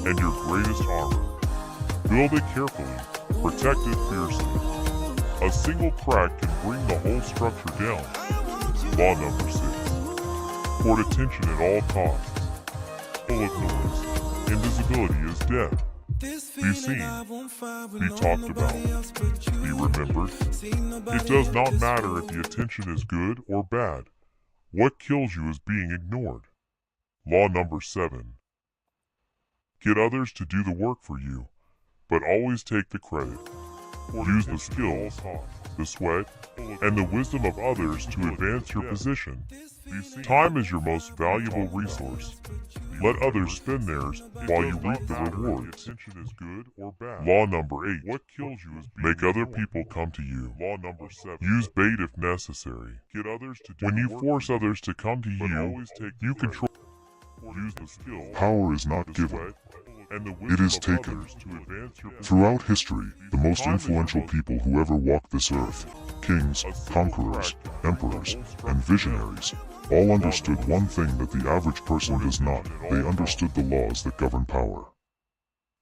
and your greatest armor. Build it carefully, protect it fiercely. A single crack can bring the whole structure down. Law number 6. Court attention at all costs. Full of noise. Invisibility is death. Be seen. Be talked about. Be remembered. It does not matter if the attention is good or bad. What kills you is being ignored. Law number 7. Get others to do the work for you, but always take the credit. Use the skills, the sweat, and the wisdom of others to advance your position. Time is your most valuable resource. Let others spend theirs while you reap the rewards. Law number 8. Make other people come to you. Use bait if necessary. When you force others to come to you, you control. Power is not given. It is taken. Throughout history, the most influential people who ever walked this earth, kings, conquerors, emperors, and visionaries, all understood one thing that the average person does not. They understood the laws that govern power.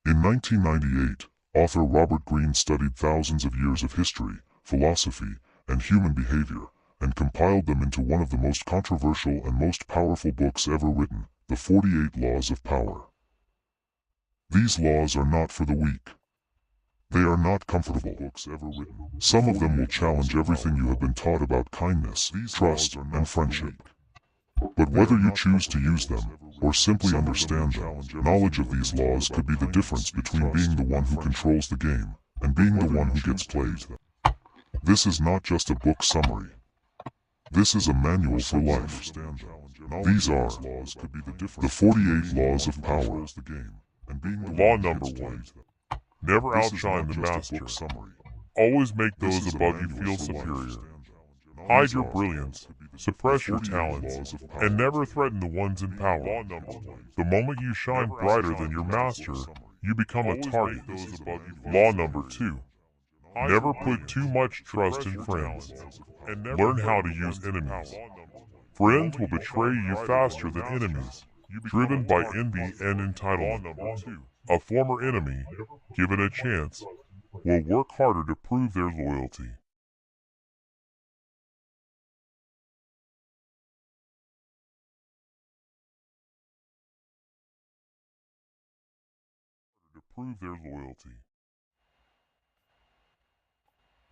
In 1998, author Robert Greene studied thousands of years of history, philosophy, and human behavior, and compiled them into one of the most controversial and most powerful books ever written, The 48 Laws of Power. These laws are not for the weak. They are not comfortable books ever written. Some of them will challenge everything you have been taught about kindness, trust, and friendship. But whether you choose to use them, or simply understand them, knowledge of these laws could be the difference between being the one who controls the game, and being the one who gets played. This is not just a book summary. This is a manual for life. These are the 48 Laws of Power. Law number 1. Never outshine the master. Always make those above you feel superior. Hide your brilliance, suppress your talents, and never threaten the ones in power. The moment you shine brighter than your master, you become a target. Law number 2. Never put too much trust in friends. Learn how to use enemies. Friends will betray you faster than enemies, driven by envy and entitlement. A former enemy, given a chance, will work harder to prove their loyalty.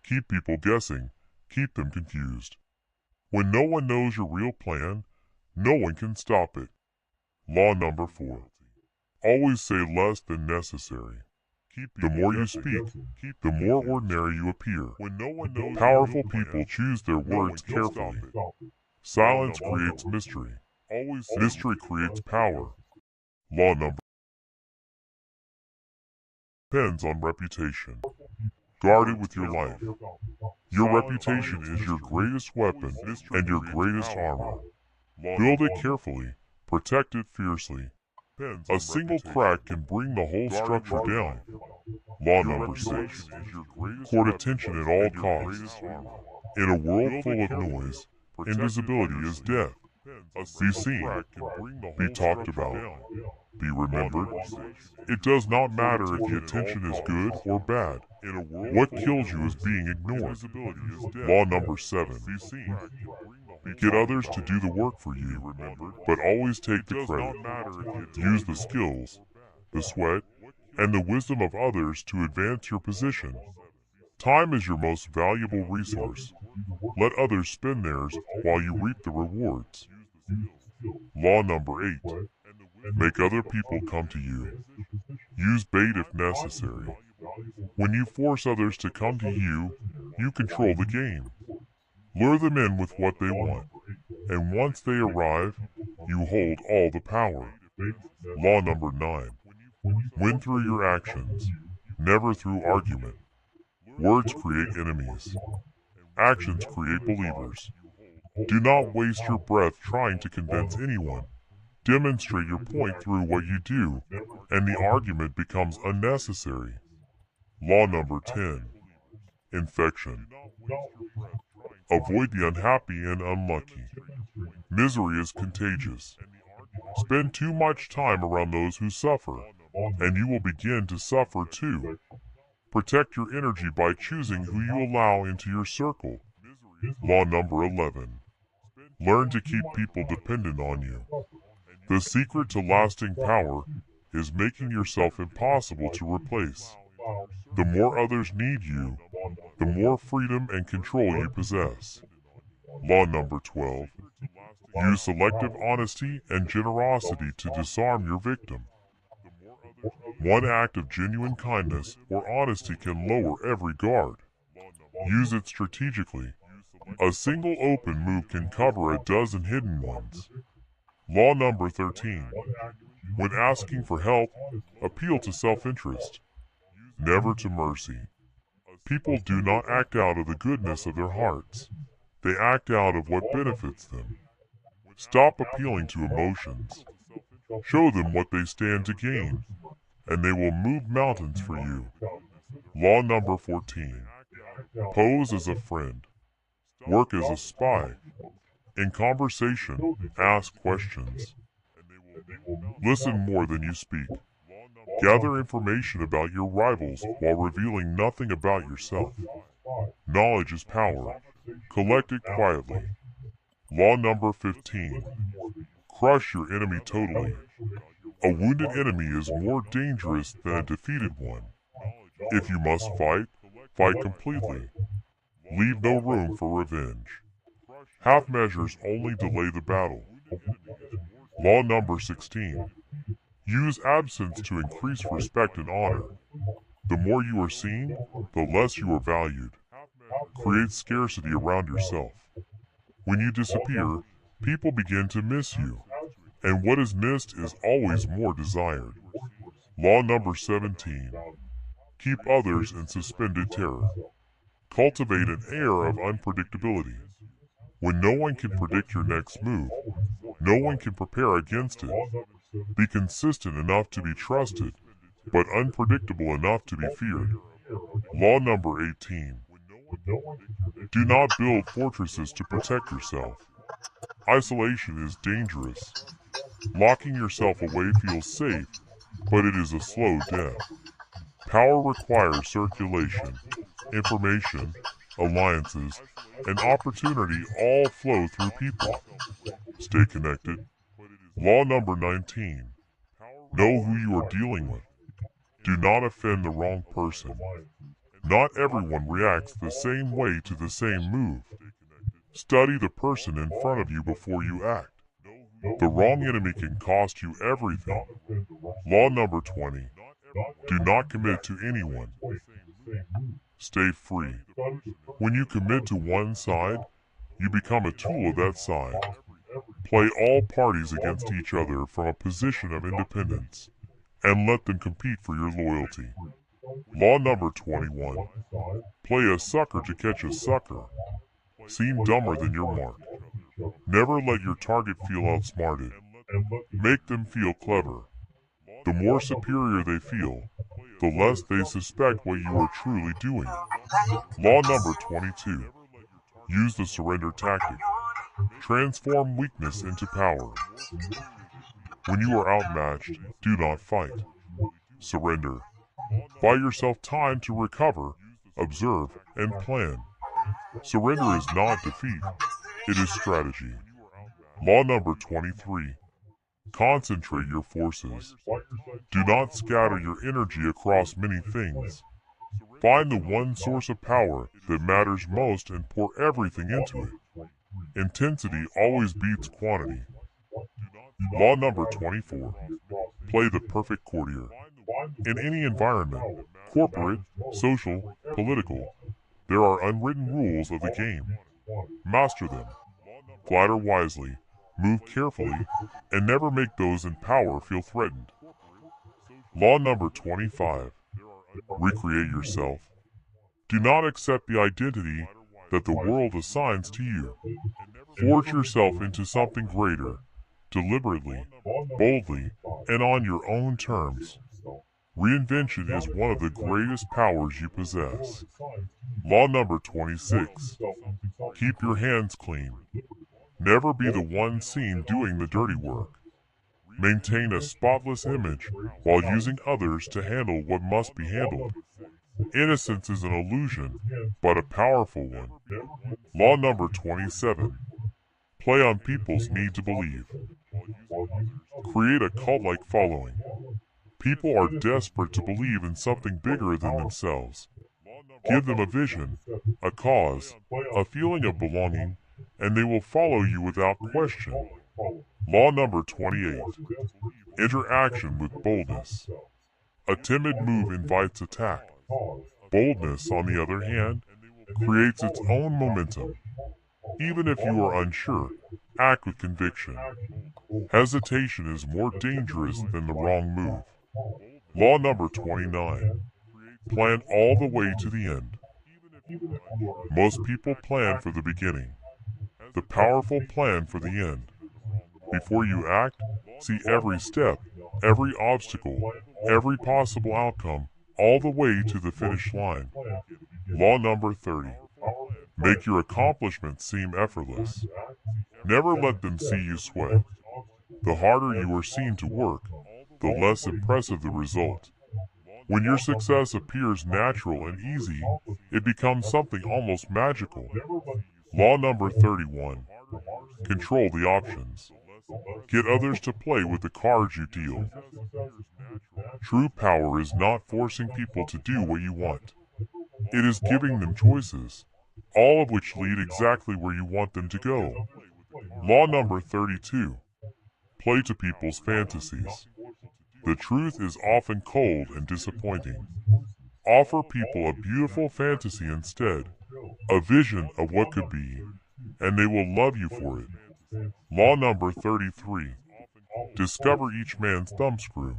Keep people guessing. Keep them confused. When no one knows your real plan, no one can stop it. Law number 4. Always say less than necessary. The more you speak, the more ordinary you appear. Powerful people choose their words carefully. Silence creates mystery. Mystery creates power. Law number depends on reputation. Guard it with your life. Your reputation is your greatest weapon and your greatest armor. Build it carefully, protect it fiercely. A single crack can bring the whole structure down. Law number 6. Court attention at all costs. In a world full of noise, invisibility is death. Be seen. Be talked about. Be remembered. It does not matter if the attention is good or bad. What kills you is being ignored. Law number 7. Get others to do the work for you, but always take the credit. Use the skills, the sweat, and the wisdom of others to advance your position. Time is your most valuable resource. Let others spend theirs while you reap the rewards. Law number 8. Make other people come to you. Use bait if necessary. When you force others to come to you, you control the game. Lure them in with what they want, and once they arrive, you hold all the power. Law number 9. Win through your actions, never through argument. Words create enemies. Actions create believers. Do not waste your breath trying to convince anyone. Demonstrate your point through what you do, and the argument becomes unnecessary. Law number 10. Infection. Avoid the unhappy and unlucky. Misery is contagious. Spend too much time around those who suffer, and you will begin to suffer too. Protect your energy by choosing who you allow into your circle. Law number 11. Learn to keep people dependent on you. The secret to lasting power is making yourself impossible to replace. The more others need you, the more freedom and control you possess. Law number 12. Use selective honesty and generosity to disarm your victim. One act of genuine kindness or honesty can lower every guard. Use it strategically. A single open move can cover a dozen hidden ones. Law number 13. When asking for help, appeal to self-interest, never to mercy. People do not act out of the goodness of their hearts. They act out of what benefits them. Stop appealing to emotions. Show them what they stand to gain, and they will move mountains for you. Law number 14. Pose as a friend. Work as a spy. In conversation, ask questions. Listen more than you speak. Gather information about your rivals while revealing nothing about yourself. Knowledge is power. Collect it quietly. Law number 15. Crush your enemy totally. A wounded enemy is more dangerous than a defeated one. If you must fight, fight completely. Leave no room for revenge. Half measures only delay the battle. Law number 16. Use absence to increase respect and honor. The more you are seen, the less you are valued. Create scarcity around yourself. When you disappear, people begin to miss you, and what is missed is always more desired. Law number 17. Keep others in suspended terror. Cultivate an air of unpredictability. When no one can predict your next move, no one can prepare against it. Be consistent enough to be trusted, but unpredictable enough to be feared. Law number 18. Do not build fortresses to protect yourself. Isolation is dangerous. Locking yourself away feels safe, but it is a slow death. Power requires circulation. Information, alliances, and opportunity all flow through people. Stay connected. Law number 19. Know who you are dealing with. Do not offend the wrong person. Not everyone reacts the same way to the same move. Study the person in front of you before you act. The wrong enemy can cost you everything. Law number 20. Do not commit to anyone. Stay free. When you commit to one side, you become a tool of that side. Play all parties against each other from a position of independence, and let them compete for your loyalty. Law number 21. Play a sucker to catch a sucker. Seem dumber than your mark. Never let your target feel outsmarted. Make them feel clever. The more superior they feel, the less they suspect what you are truly doing. Law number 22. Use the surrender tactic. Transform weakness into power. When you are outmatched, do not fight. Surrender. Buy yourself time to recover, observe, and plan. Surrender is not defeat. It is strategy. Law number 23. Concentrate your forces. Do not scatter your energy across many things. Find the one source of power that matters most and pour everything into it. Intensity always beats quantity. Law number 24. Play the perfect courtier. In any environment, corporate, social, political, there are unwritten rules of the game. Master them. Flatter wisely, move carefully, and never make those in power feel threatened. Law number 25. Recreate yourself. Do not accept the identity that the world assigns to you. Forge yourself into something greater, deliberately, boldly, and on your own terms. Reinvention is one of the greatest powers you possess. Law number 26. Keep your hands clean. Never be the one seen doing the dirty work. Maintain a spotless image while using others to handle what must be handled. Innocence is an illusion, but a powerful one. Law number 27. Play on people's need to believe. Create a cult-like following. People are desperate to believe in something bigger than themselves. Give them a vision, a cause, a feeling of belonging, and they will follow you without question. Law number 28. Interaction with boldness. A timid move invites attack. Boldness, on the other hand, creates its own momentum. Even if you are unsure, act with conviction. Hesitation is more dangerous than the wrong move. Law number 29. Plan all the way to the end. Most people plan for the beginning. The powerful plan for the end. Before you act, see every step, every obstacle, every possible outcome, all the way to the finish line. Law number 30. Make your accomplishments seem effortless. Never let them see you sweat. The harder you are seen to work, the less impressive the result. When your success appears natural and easy, it becomes something almost magical. Law number 31. Control the options. Get others to play with the cards you deal. True power is not forcing people to do what you want. It is giving them choices, all of which lead exactly where you want them to go. Law number 32. Play to people's fantasies. The truth is often cold and disappointing. Offer people a beautiful fantasy instead, a vision of what could be, and they will love you for it. Law number 33. Discover each man's thumbscrew.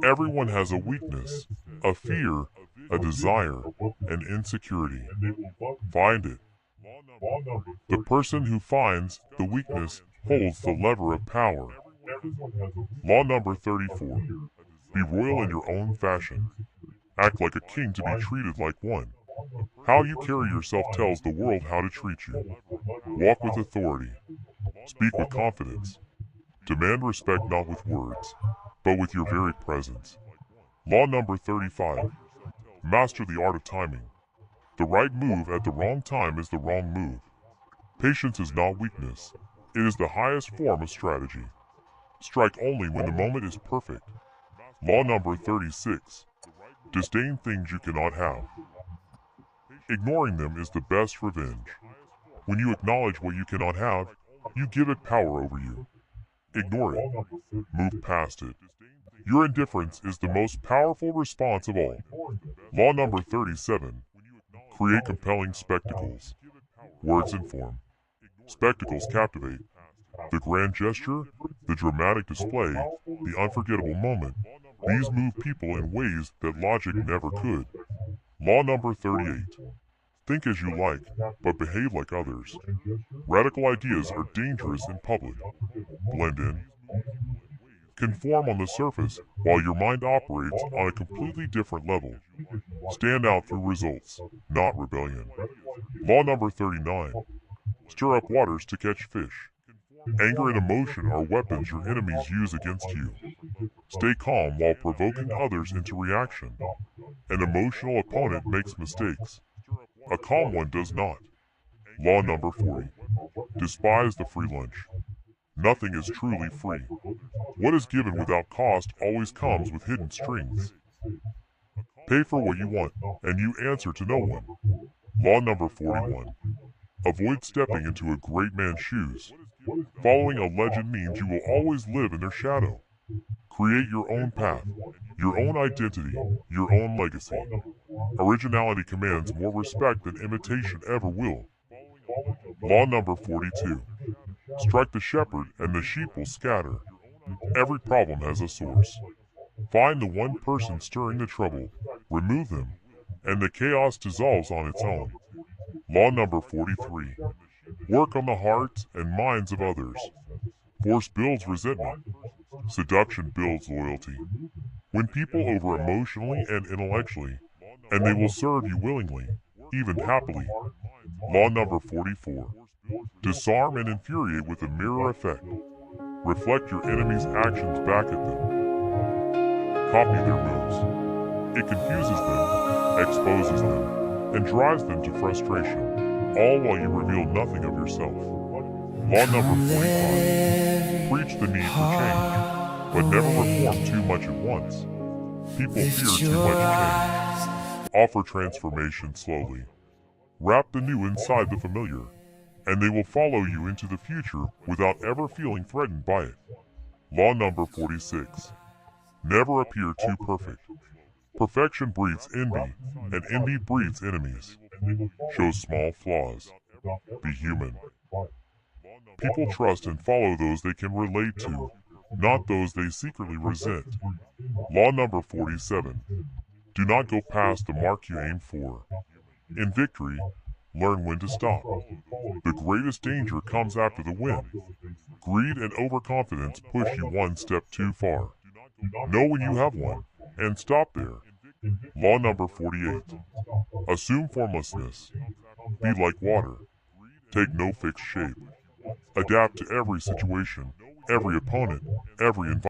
Everyone has a weakness, a fear, a desire, an insecurity. Find it. The person who finds the weakness holds the lever of power. Law number 34. Be royal in your own fashion. Act like a king to be treated like one. How you carry yourself tells the world how to treat you. Walk with authority. Speak with confidence. Demand respect not with words, but with your very presence. Law number 35. Master the art of timing. The right move at the wrong time is the wrong move. Patience is not weakness. It is the highest form of strategy. Strike only when the moment is perfect. Law number 36. Disdain things you cannot have. Ignoring them is the best revenge. When you acknowledge what you cannot have, you give it power over you. Ignore it. Move past it. Your indifference is the most powerful response of all. Law number 37. Create compelling spectacles. Words inform. Spectacles captivate. The grand gesture, the dramatic display, the unforgettable moment, these move people in ways that logic never could. Law number 38. Think as you like, but behave like others. Radical ideas are dangerous in public. Blend in. Conform on the surface while your mind operates on a completely different level. Stand out through results, not rebellion. Law number 39. Stir up waters to catch fish. Anger and emotion are weapons your enemies use against you. Stay calm while provoking others into reaction. An emotional opponent makes mistakes. A calm one does not. Law number 40. Despise the free lunch. Nothing is truly free. What is given without cost always comes with hidden strings. Pay for what you want, and you answer to no one. Law number 41. Avoid stepping into a great man's shoes. Following a legend means you will always live in their shadow. Create your own path, your own identity, your own legacy. Originality commands more respect than imitation ever will. Law number 42. Strike the shepherd and the sheep will scatter. Every problem has a source. Find the one person stirring the trouble, remove them, and the chaos dissolves on its own. Law number 43. Work on the hearts and minds of others. Force builds resentment. Seduction builds loyalty. Win people over emotionally and intellectually, and they will serve you willingly, even happily. Law number 44. Disarm and infuriate with a mirror effect. Reflect your enemy's actions back at them. Copy their moves. It confuses them, exposes them, and drives them to frustration, all while you reveal nothing of yourself. Law number 45. Preach the need for change, but never reform too much at once. People fear too much change. Offer transformation slowly. Wrap the new inside the familiar, and they will follow you into the future without ever feeling threatened by it. Law number 46. Never appear too perfect. Perfection breeds envy, and envy breeds enemies. Show small flaws. Be human. People trust and follow those they can relate to, not those they secretly resent. Law number 47. Do not go past the mark you aim for. In victory, learn when to stop. The greatest danger comes after the win. Greed and overconfidence push you one step too far. Know when you have won, and stop there. Law number 48. Assume formlessness. Be like water. Take no fixed shape. Adapt to every situation, every opponent, every environment.